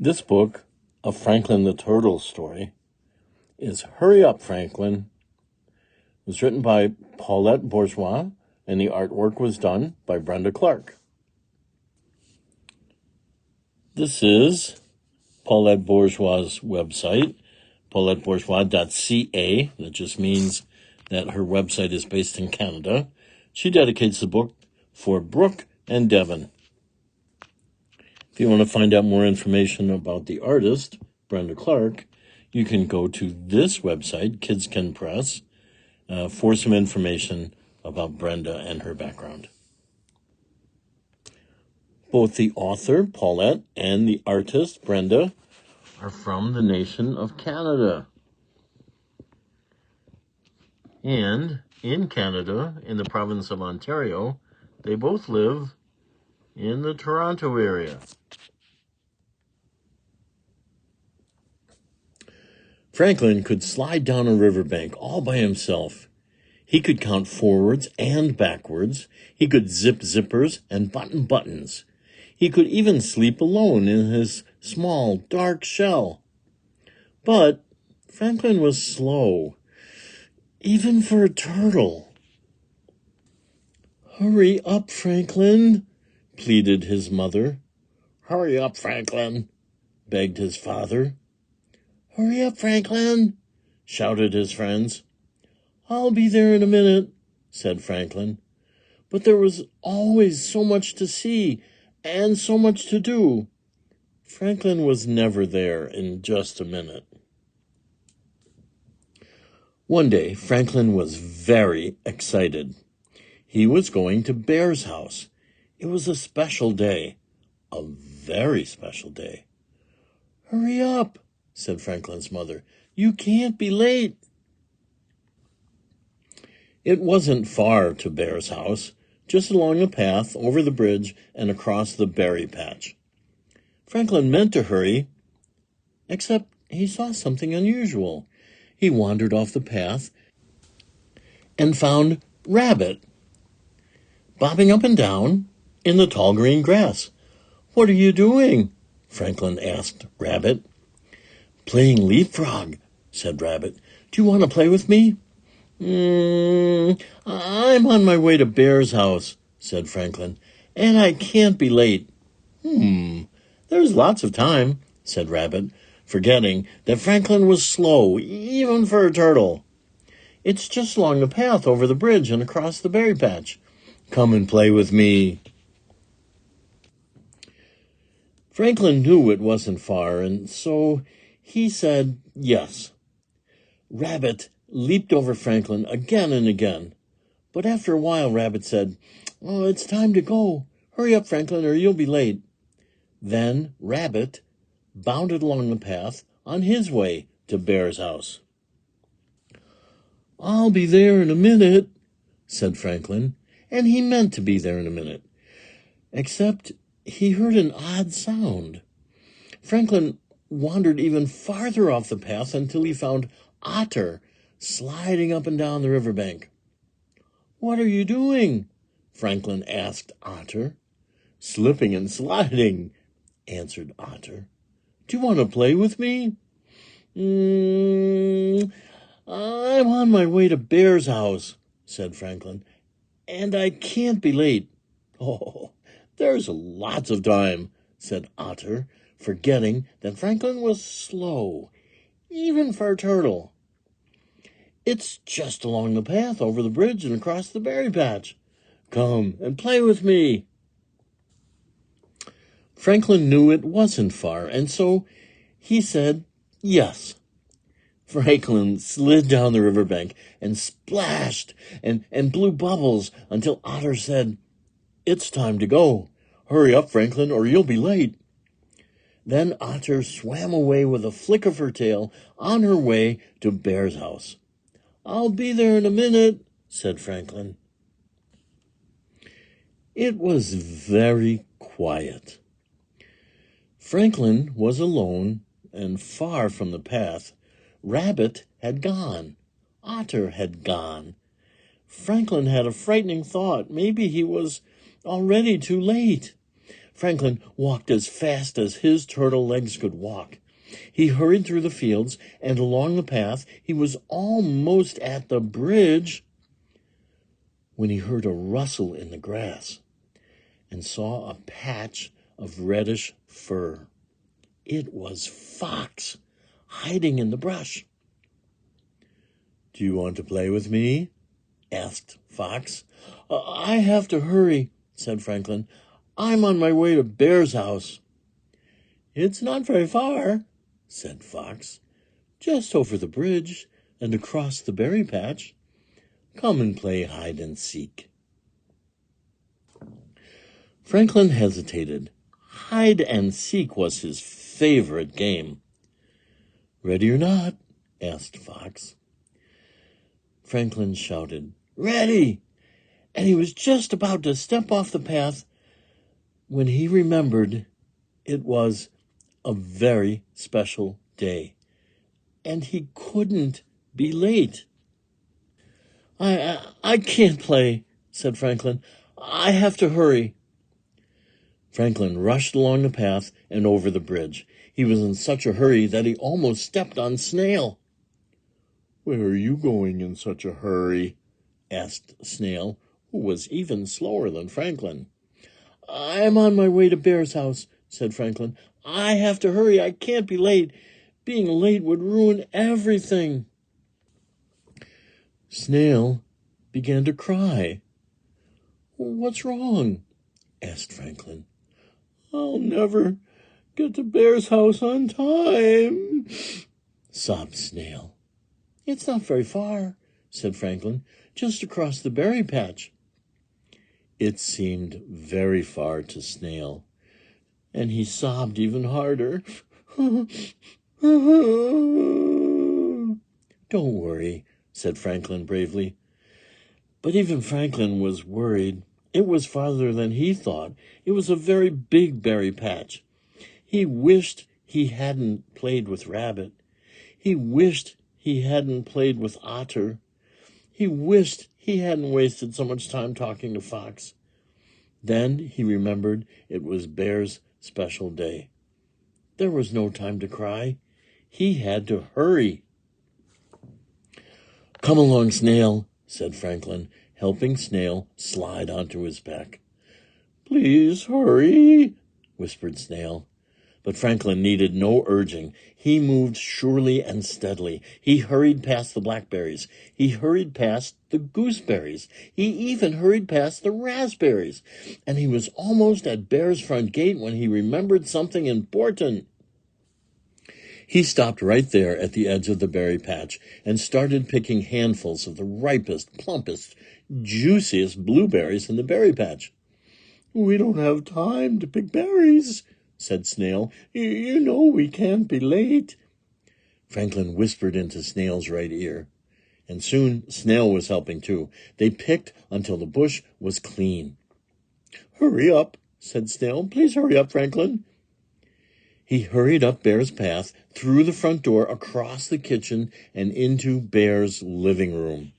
This book, A Franklin the Turtle Story, is Hurry Up, Franklin. It was written by Paulette Bourgeois, and the artwork was done by Brenda Clark. This is Paulette Bourgeois' website, paulettebourgeois.ca. That just means that her website is based in Canada. She dedicates the book for Brooke and Devon. If you want to find out more information about the artist, Brenda Clark, you can go to this website, Kids Can Press, for some information about Brenda and her background. Both the author, Paulette, and the artist, Brenda, are from the nation of Canada. And in Canada, in the province of Ontario, they both live in the Toronto area. Franklin could slide down a riverbank all by himself. He could count forwards and backwards. He could zip zippers and button buttons. He could even sleep alone in his small, dark shell. But Franklin was slow, even for a turtle. "Hurry up, Franklin," pleaded his mother. "Hurry up, Franklin," begged his father. "Hurry up, Franklin," shouted his friends. "I'll be there in a minute," said Franklin. But there was always so much to see and so much to do. Franklin was never there in just a minute. One day, Franklin was very excited. He was going to Bear's house. It was a special day, a very special day. "Hurry up," said Franklin's mother. "You can't be late." It wasn't far to Bear's house, just along a path over the bridge and across the berry patch. Franklin meant to hurry, except he saw something unusual. He wandered off the path and found Rabbit, bobbing up and down in the tall green grass. "What are you doing?" Franklin asked Rabbit. "Playing leapfrog," said Rabbit. "Do you want to play with me?" I'm on my way to Bear's house," said Franklin, "and I can't be late." There's lots of time," said Rabbit, forgetting that Franklin was slow, even for a turtle. "It's just along the path over the bridge and across the berry patch. Come and play with me." Franklin knew it wasn't far, and so he said yes. Rabbit leaped over Franklin again and again. But after a while, Rabbit said, "Oh, it's time to go. Hurry up, Franklin, or you'll be late." Then Rabbit bounded along the path on his way to Bear's house. "I'll be there in a minute," said Franklin, and he meant to be there in a minute. Except he heard an odd sound. Franklin wandered even farther off the path until he found Otter sliding up and down the riverbank. "What are you doing?" Franklin asked Otter. "Slipping and sliding," answered Otter. "Do you want to play with me?" I'm on my way to Bear's house," said Franklin, "and I can't be late." "Oh, there's lots of time," said Otter, forgetting that Franklin was slow, even for a turtle. "It's just along the path over the bridge and across the berry patch. Come and play with me." Franklin knew it wasn't far, and so he said yes. Franklin slid down the riverbank and splashed and blew bubbles until Otter said, "It's time to go. Hurry up, Franklin, or you'll be late." Then Otter swam away with a flick of her tail on her way to Bear's house. "I'll be there in a minute," said Franklin. It was very quiet. Franklin was alone and far from the path. Rabbit had gone. Otter had gone. Franklin had a frightening thought. Maybe he was already too late. Franklin walked as fast as his turtle legs could walk. He hurried through the fields and along the path. He was almost at the bridge when he heard a rustle in the grass and saw a patch of reddish fur. It was Fox, hiding in the brush. "Do you want to play with me?" asked Fox. "I have to hurry," said Franklin. "I'm on my way to Bear's house." "It's not very far," said Fox. "Just over the bridge and across the berry patch. Come and play hide and seek." Franklin hesitated. Hide and seek was his favorite game. "Ready or not?" asked Fox. Franklin shouted, "Ready!" And he was just about to step off the path when he remembered it was a very special day, and he couldn't be late. I can't play," said Franklin. "I have to hurry." Franklin rushed along the path and over the bridge. He was in such a hurry that he almost stepped on Snail. "Where are you going in such a hurry?" asked Snail, who was even slower than Franklin. "I'm on my way to Bear's house," said Franklin. "I have to hurry. I can't be late. Being late would ruin everything." Snail began to cry. "What's wrong?" asked Franklin. "I'll never get to Bear's house on time," sobbed Snail. "It's not very far," said Franklin. "Just across the berry patch." It seemed very far to Snail, and he sobbed even harder. "Don't worry," said Franklin bravely. But even Franklin was worried. It was farther than he thought. It was a very big berry patch. He wished he hadn't played with Rabbit. He wished he hadn't played with Otter. He wished he hadn't wasted so much time talking to Fox. Then he remembered it was Bear's special day. There was no time to cry. He had to hurry. "Come along, Snail," said Franklin, helping Snail slide onto his back. "Please hurry," whispered Snail. But Franklin needed no urging. He moved surely and steadily. He hurried past the blackberries. He hurried past the gooseberries. He even hurried past the raspberries. And he was almost at Bear's front gate when he remembered something important. He stopped right there at the edge of the berry patch and started picking handfuls of the ripest, plumpest, juiciest blueberries in the berry patch. "We don't have time to pick berries," said Snail. You know we can't be late." Franklin whispered into Snail's right ear, and soon Snail was helping too. They picked until the bush was clean. "Hurry up," said Snail. "Please hurry up, Franklin." He hurried up Bear's path, through the front door, across the kitchen, and into Bear's living room.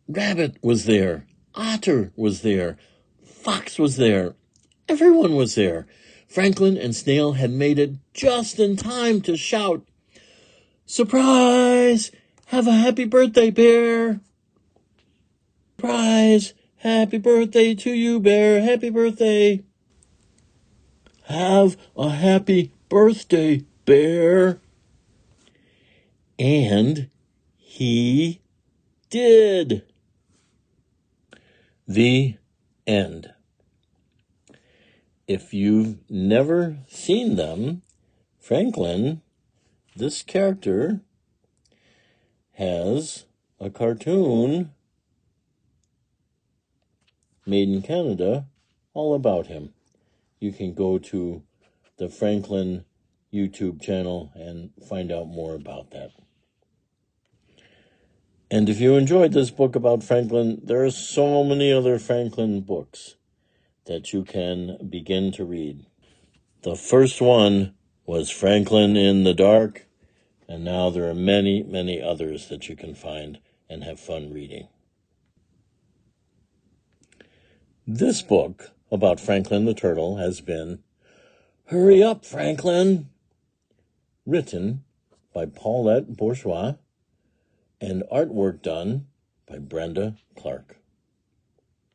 Rabbit was there. Otter was there. Fox was there. Everyone was there. Franklin and Snail had made it just in time to shout, "Surprise! Have a happy birthday, Bear!" "Surprise! Happy birthday to you, Bear! Happy birthday!" "Have a happy birthday, Bear!" And he did. The end. If you've never seen them, Franklin, this character, has a cartoon made in Canada all about him. You can go to the Franklin YouTube channel and find out more about that. And if you enjoyed this book about Franklin, there are so many other Franklin books that you can begin to read. The first one was Franklin in the Dark, and now there are many, many others that you can find and have fun reading. This book about Franklin the Turtle has been Hurry Up, Franklin, written by Paulette Bourgeois and artwork done by Brenda Clark.